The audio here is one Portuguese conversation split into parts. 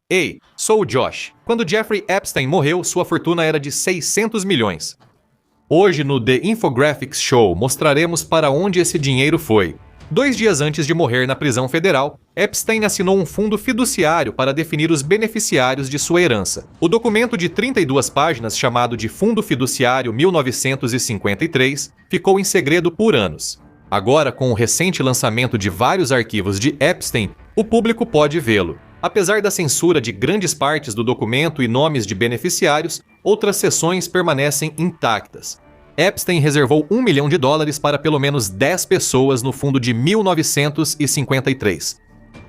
Ei, sou o Josh. Quando Jeffrey Epstein morreu, sua fortuna era de 600 milhões. Hoje, no The Infographics Show, mostraremos para onde esse dinheiro foi. 2 dias antes de morrer na prisão federal, Epstein assinou um fundo fiduciário para definir os beneficiários de sua herança. O documento de 32 páginas, chamado de Fundo Fiduciário 1953, ficou em segredo por anos. Agora, com o recente lançamento de vários arquivos de Epstein, o público pode vê-lo. Apesar da censura de grandes partes do documento e nomes de beneficiários, outras seções permanecem intactas. Epstein reservou $1 milhão para pelo menos 10 pessoas no fundo de 1953.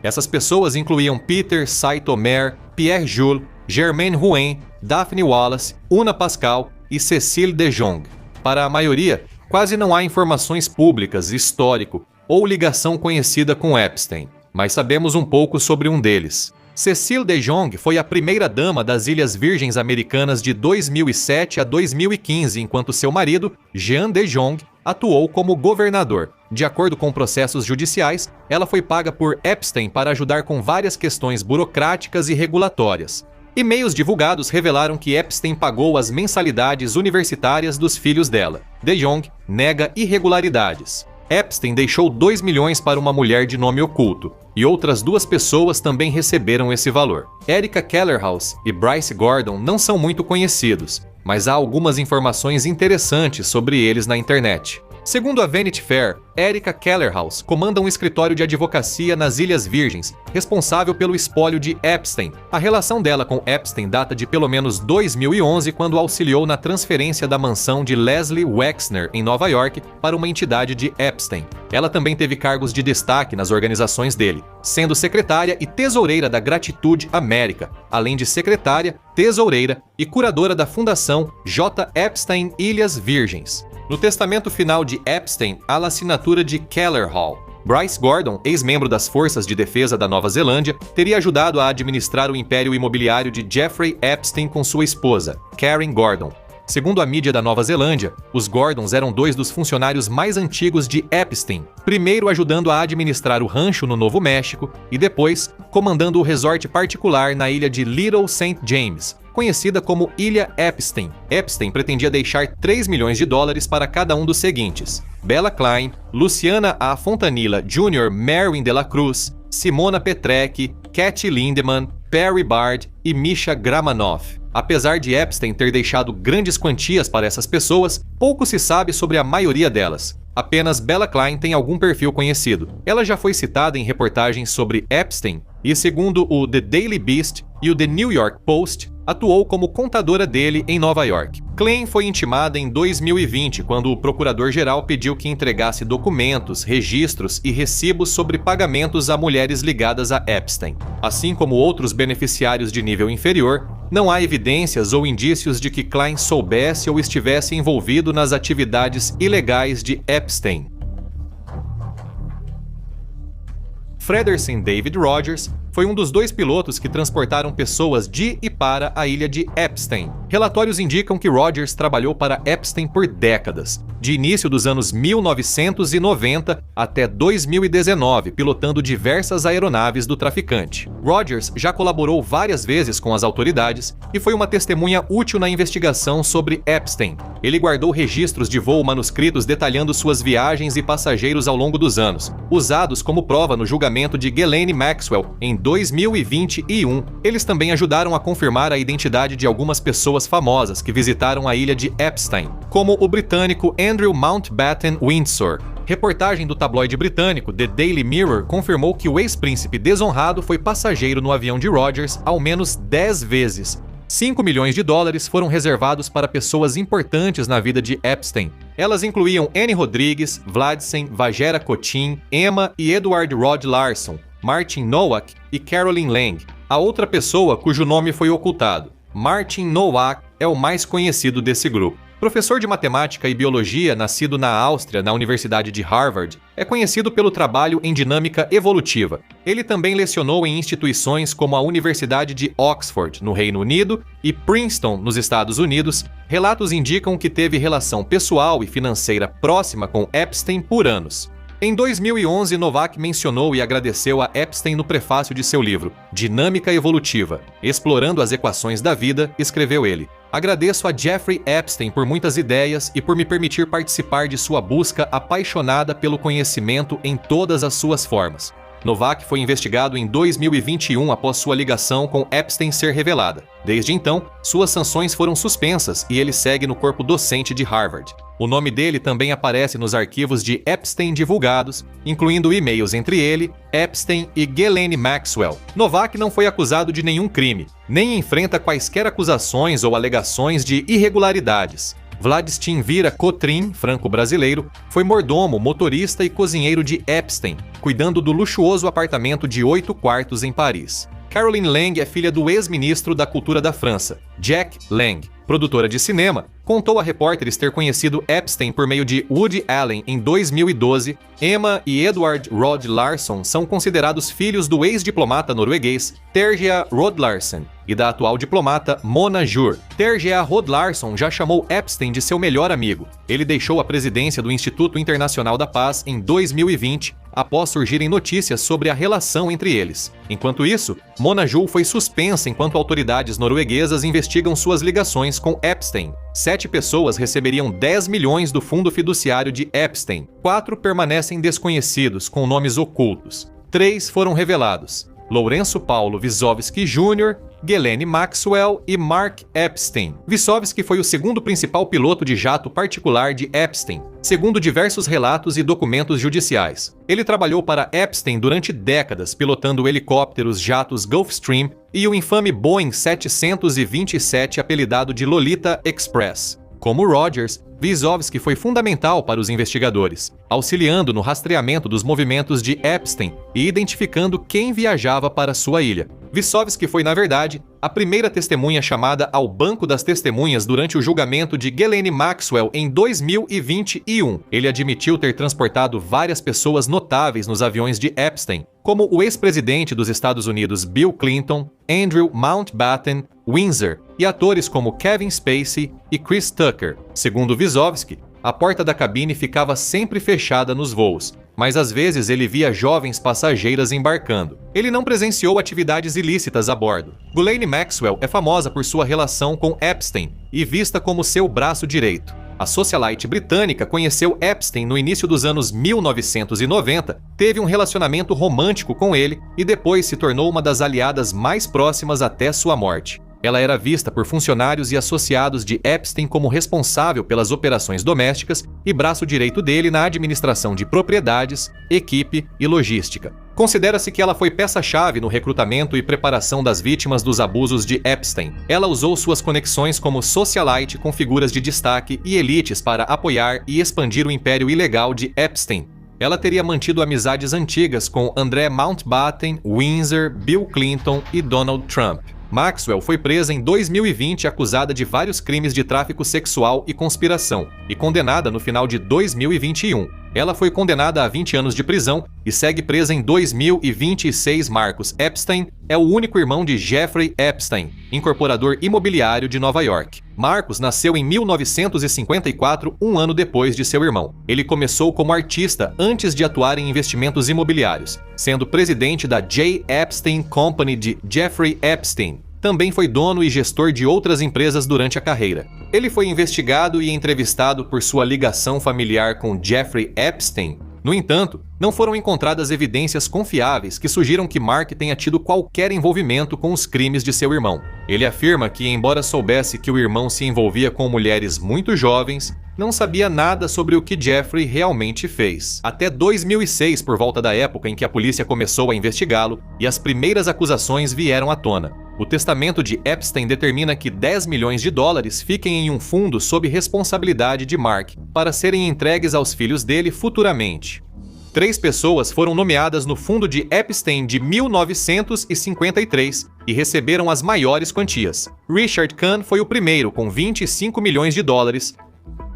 Essas pessoas incluíam Peter Saint-Omer, Pierre Jules, Germaine Rouen, Daphne Wallace, Una Pascal e Cécile de Jong. Para a maioria, quase não há informações públicas, histórico ou ligação conhecida com Epstein, mas sabemos um pouco sobre um deles. Cécile de Jong foi a primeira-dama das Ilhas Virgens Americanas de 2007 a 2015, enquanto seu marido, Jean de Jong, atuou como governador. De acordo com processos judiciais, ela foi paga por Epstein para ajudar com várias questões burocráticas e regulatórias. E-mails divulgados revelaram que Epstein pagou as mensalidades universitárias dos filhos dela. De Jong nega irregularidades. Epstein deixou 2 milhões para uma mulher de nome oculto, e outras 2 pessoas também receberam esse valor. Erica Kellerhaus e Bryce Gordon não são muito conhecidos, mas há algumas informações interessantes sobre eles na internet. Segundo a Vanity Fair, Erica Kellerhaus comanda um escritório de advocacia nas Ilhas Virgens, responsável pelo espólio de Epstein. A relação dela com Epstein data de pelo menos 2011, quando auxiliou na transferência da mansão de Leslie Wexner, em Nova York, para uma entidade de Epstein. Ela também teve cargos de destaque nas organizações dele, sendo secretária e tesoureira da Gratitude América, além de secretária, tesoureira e curadora da Fundação J. Epstein Ilhas Virgens. No testamento final de Epstein, há a assinatura de Kellerhall. Bryce Gordon, ex-membro das Forças de Defesa da Nova Zelândia, teria ajudado a administrar o império imobiliário de Jeffrey Epstein com sua esposa, Karen Gordon. Segundo a mídia da Nova Zelândia, os Gordons eram 2 dos funcionários mais antigos de Epstein, primeiro ajudando a administrar o rancho no Novo México e depois comandando o resort particular na ilha de Little St. James, conhecida como Ilha Epstein. Epstein pretendia deixar $3 milhões para cada um dos seguintes: Bella Klein, Luciana A. Fontanilla Jr., Merwin de la Cruz, Simona Petrek, Katy Lindemann, Perry Bard e Misha Gramanoff. Apesar de Epstein ter deixado grandes quantias para essas pessoas, pouco se sabe sobre a maioria delas. Apenas Bella Klein tem algum perfil conhecido. Ela já foi citada em reportagens sobre Epstein e, segundo o The Daily Beast e o The New York Post, atuou como contadora dele em Nova York. Klein foi intimada em 2020, quando o procurador-geral pediu que entregasse documentos, registros e recibos sobre pagamentos a mulheres ligadas a Epstein. Assim como outros beneficiários de nível inferior, não há evidências ou indícios de que Klein soubesse ou estivesse envolvido nas atividades ilegais de Epstein. Fredersen David Rogers foi um dos 2 pilotos que transportaram pessoas de e para a ilha de Epstein. Relatórios indicam que Rogers trabalhou para Epstein por décadas, de início dos anos 1990 até 2019, pilotando diversas aeronaves do traficante. Rogers já colaborou várias vezes com as autoridades e foi uma testemunha útil na investigação sobre Epstein. Ele guardou registros de voo manuscritos detalhando suas viagens e passageiros ao longo dos anos, usados como prova no julgamento de Ghislaine Maxwell em 2021. Eles também ajudaram a confirmar a identidade de algumas pessoas famosas que visitaram a ilha de Epstein, como o britânico Andrew Mountbatten Windsor. Reportagem do tabloide britânico The Daily Mirror confirmou que o ex-príncipe desonrado foi passageiro no avião de Rogers ao menos 10 vezes. $5 milhões foram reservados para pessoas importantes na vida de Epstein. Elas incluíam Annie Rodrigues, Vladsen, Vajera Kotin, Emma e Edward Rod Larson, Martin Nowak e Carolyn Lang. A outra pessoa cujo nome foi ocultado, Martin Nowak, é o mais conhecido desse grupo. Professor de matemática e biologia, nascido na Áustria, na Universidade de Harvard, é conhecido pelo trabalho em dinâmica evolutiva. Ele também lecionou em instituições como a Universidade de Oxford, no Reino Unido, e Princeton, nos Estados Unidos. Relatos indicam que teve relação pessoal e financeira próxima com Epstein por anos. Em 2011, Novak mencionou e agradeceu a Epstein no prefácio de seu livro, Dinâmica Evolutiva. Explorando as equações da vida, escreveu ele: "Agradeço a Jeffrey Epstein por muitas ideias e por me permitir participar de sua busca apaixonada pelo conhecimento em todas as suas formas." Novak foi investigado em 2021 após sua ligação com Epstein ser revelada. Desde então, suas sanções foram suspensas e ele segue no corpo docente de Harvard. O nome dele também aparece nos arquivos de Epstein divulgados, incluindo e-mails entre ele, Epstein e Ghislaine Maxwell. Novak não foi acusado de nenhum crime, nem enfrenta quaisquer acusações ou alegações de irregularidades. Vladistin Vira Cotrim, franco-brasileiro, foi mordomo, motorista e cozinheiro de Epstein, cuidando do luxuoso apartamento de 8 quartos em Paris. Caroline Lang é filha do ex-ministro da Cultura da França, Jack Lang. Produtora de cinema, contou a repórteres ter conhecido Epstein por meio de Woody Allen em 2012. Emma e Edward Rod Larson são considerados filhos do ex-diplomata norueguês Terje Rod Larsen e da atual diplomata Mona Juul. Terje Rod Larson já chamou Epstein de seu melhor amigo. Ele deixou a presidência do Instituto Internacional da Paz em 2020, após surgirem notícias sobre a relação entre eles. Enquanto isso, Mona Juul foi suspensa enquanto autoridades norueguesas investigam suas ligações com Epstein. 7 pessoas receberiam 10 milhões do fundo fiduciário de Epstein. 4 permanecem desconhecidos, com nomes ocultos. 3 foram revelados: Lourenço Paulo Wysowski Jr., Ghislaine Maxwell e Mark Epstein. Wysowski foi o segundo principal piloto de jato particular de Epstein, segundo diversos relatos e documentos judiciais. Ele trabalhou para Epstein durante décadas, pilotando helicópteros, jatos Gulfstream e o infame Boeing 727 apelidado de Lolita Express. Como Rogers, Wysowski foi fundamental para os investigadores, auxiliando no rastreamento dos movimentos de Epstein e identificando quem viajava para sua ilha. Wysowski foi, na verdade, a primeira testemunha chamada ao banco das testemunhas durante o julgamento de Ghislaine Maxwell em 2021. Ele admitiu ter transportado várias pessoas notáveis nos aviões de Epstein, como o ex-presidente dos Estados Unidos Bill Clinton, Andrew Mountbatten Windsor e atores como Kevin Spacey e Chris Tucker. Segundo Wysowski, a porta da cabine ficava sempre fechada nos voos, mas às vezes ele via jovens passageiras embarcando. Ele não presenciou atividades ilícitas a bordo. Ghislaine Maxwell é famosa por sua relação com Epstein e vista como seu braço direito. A socialite britânica conheceu Epstein no início dos anos 1990, teve um relacionamento romântico com ele e depois se tornou uma das aliadas mais próximas até sua morte. Ela era vista por funcionários e associados de Epstein como responsável pelas operações domésticas e braço direito dele na administração de propriedades, equipe e logística. Considera-se que ela foi peça-chave no recrutamento e preparação das vítimas dos abusos de Epstein. Ela usou suas conexões como socialite com figuras de destaque e elites para apoiar e expandir o império ilegal de Epstein. Ela teria mantido amizades antigas com André Mountbatten, Windsor, Bill Clinton e Donald Trump. Maxwell foi presa em 2020 acusada de vários crimes de tráfico sexual e conspiração e condenada no final de 2021. Ela foi condenada a 20 anos de prisão e segue presa em 2026. Marcus Epstein é o único irmão de Jeffrey Epstein, incorporador imobiliário de Nova York. Marcus nasceu em 1954, um ano depois de seu irmão. Ele começou como artista antes de atuar em investimentos imobiliários, sendo presidente da J. Epstein Company de Jeffrey Epstein. Também foi dono e gestor de outras empresas durante a carreira. Ele foi investigado e entrevistado por sua ligação familiar com Jeffrey Epstein. No entanto, não foram encontradas evidências confiáveis que sugiram que Mark tenha tido qualquer envolvimento com os crimes de seu irmão. Ele afirma que, embora soubesse que o irmão se envolvia com mulheres muito jovens, não sabia nada sobre o que Jeffrey realmente fez. Até 2006, por volta da época em que a polícia começou a investigá-lo, e as primeiras acusações vieram à tona. O testamento de Epstein determina que 10 milhões de dólares fiquem em um fundo sob responsabilidade de Mark, para serem entregues aos filhos dele futuramente. 3 pessoas foram nomeadas no fundo de Epstein de 1953 e receberam as maiores quantias. Richard Kahn foi o primeiro, com 25 milhões de dólares.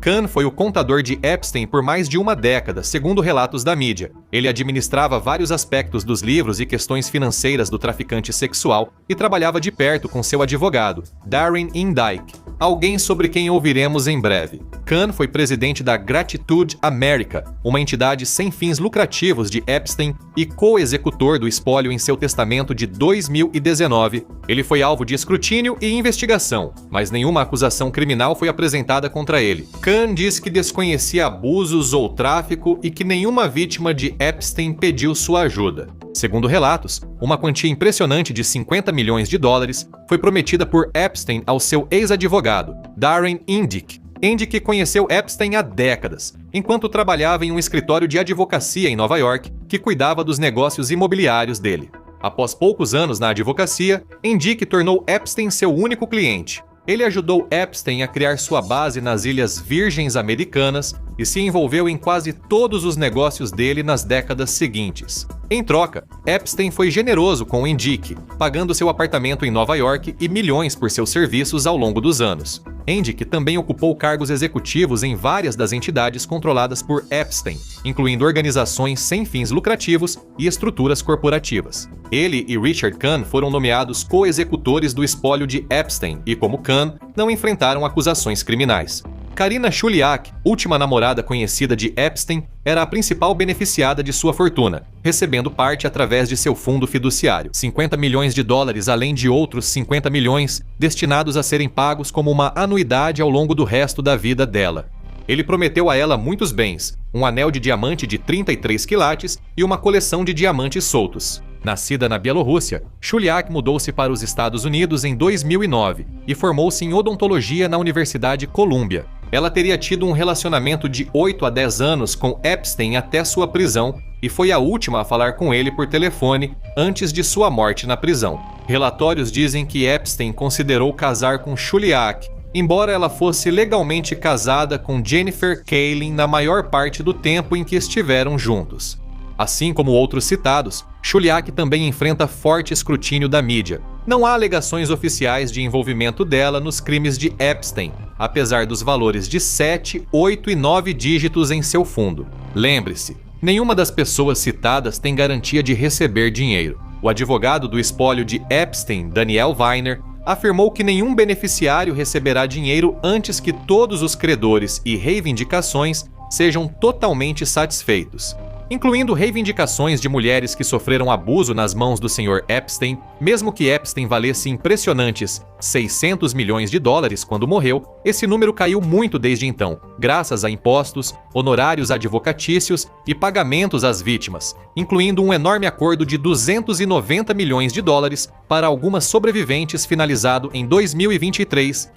Kahn foi o contador de Epstein por mais de uma década, segundo relatos da mídia. Ele administrava vários aspectos dos livros e questões financeiras do traficante sexual e trabalhava de perto com seu advogado, Darren Indyke, alguém sobre quem ouviremos em breve. Khan foi presidente da Gratitude America, uma entidade sem fins lucrativos de Epstein e co-executor do espólio em seu testamento de 2019. Ele foi alvo de escrutínio e investigação, mas nenhuma acusação criminal foi apresentada contra ele. Khan diz que desconhecia abusos ou tráfico e que nenhuma vítima de Epstein pediu sua ajuda. Segundo relatos, uma quantia impressionante de 50 milhões de dólares foi prometida por Epstein ao seu ex-advogado, Darren Indyk. Indyk conheceu Epstein há décadas, enquanto trabalhava em um escritório de advocacia em Nova York que cuidava dos negócios imobiliários dele. Após poucos anos na advocacia, Indyk tornou Epstein seu único cliente. Ele ajudou Epstein a criar sua base nas Ilhas Virgens Americanas e se envolveu em quase todos os negócios dele nas décadas seguintes. Em troca, Epstein foi generoso com Indyk, pagando seu apartamento em Nova York e milhões por seus serviços ao longo dos anos. Indyk também ocupou cargos executivos em várias das entidades controladas por Epstein, incluindo organizações sem fins lucrativos e estruturas corporativas. Ele e Richard Khan foram nomeados co-executores do espólio de Epstein e, como Khan, não enfrentaram acusações criminais. Karina Shuliak, última namorada conhecida de Epstein, era a principal beneficiada de sua fortuna, recebendo parte através de seu fundo fiduciário, 50 milhões de dólares além de outros 50 milhões destinados a serem pagos como uma anuidade ao longo do resto da vida dela. Ele prometeu a ela muitos bens, um anel de diamante de 33 quilates e uma coleção de diamantes soltos. Nascida na Bielorrússia, Shuliak mudou-se para os Estados Unidos em 2009 e formou-se em odontologia na Universidade Columbia. Ela teria tido um relacionamento de 8 a 10 anos com Epstein até sua prisão e foi a última a falar com ele por telefone antes de sua morte na prisão. Relatórios dizem que Epstein considerou casar com Shuliak, embora ela fosse legalmente casada com Jennifer Kaelin na maior parte do tempo em que estiveram juntos. Assim como outros citados, Shuliak também enfrenta forte escrutínio da mídia. Não há alegações oficiais de envolvimento dela nos crimes de Epstein, apesar dos valores de 7, 8 e 9 dígitos em seu fundo. Lembre-se, nenhuma das pessoas citadas tem garantia de receber dinheiro. O advogado do espólio de Epstein, Daniel Weiner, afirmou que nenhum beneficiário receberá dinheiro antes que todos os credores e reivindicações sejam totalmente satisfeitos, incluindo reivindicações de mulheres que sofreram abuso nas mãos do Sr. Epstein. Mesmo que Epstein valesse impressionantes 600 milhões de dólares quando morreu, esse número caiu muito desde então, graças a impostos, honorários advocatícios e pagamentos às vítimas, incluindo um enorme acordo de 290 milhões de dólares para algumas sobreviventes finalizado em 2023.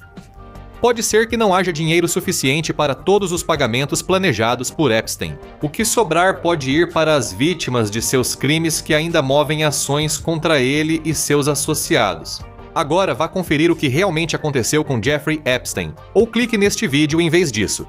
Pode ser que não haja dinheiro suficiente para todos os pagamentos planejados por Epstein. O que sobrar pode ir para as vítimas de seus crimes que ainda movem ações contra ele e seus associados. Agora vá conferir o que realmente aconteceu com Jeffrey Epstein, ou clique neste vídeo em vez disso.